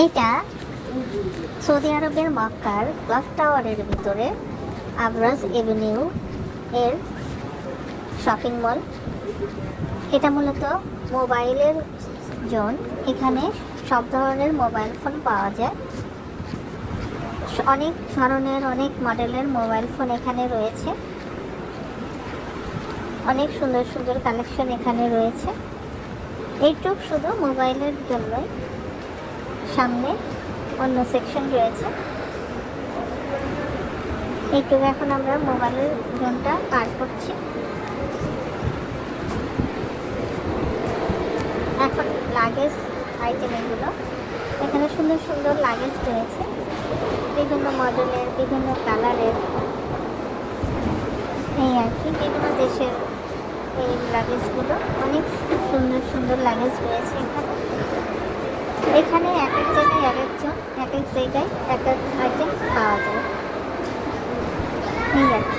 এটা সৌদি আরবের মক্কার ক্লক টাওয়ারের ভিতরে আবরাজ এভিনিউ এর শপিং মল। এটা মূলত মোবাইলের জোন। এখানে সব ধরনের মোবাইল ফোন পাওয়া যায়। অনেক ধরনের অনেক মডেলের মোবাইল ফোন এখানে রয়েছে। অনেক সুন্দর সুন্দর কালেকশন এখানে রয়েছে। এইটুক শুধু মোবাইলের জন্যই, সামনে অন্য সেকশন রয়েছে। এইটুকু এখন আমরা মোবাইলের জোনটা পার করছি। এখন লাগেজ আইটেম এগুলো। এখানে সুন্দর সুন্দর লাগেজ রয়েছে, বিভিন্ন মডেলের, বিভিন্ন কালারের, এই আর কি, বিভিন্ন দেশের এই লাগেজগুলো। অনেক সুন্দর সুন্দর লাগেজ রয়েছে এখানে। এখানে এক এক জায়গায় এক একজন, এক এক জায়গায় এক এক আইটেম পাওয়া যায়, এই আর কি।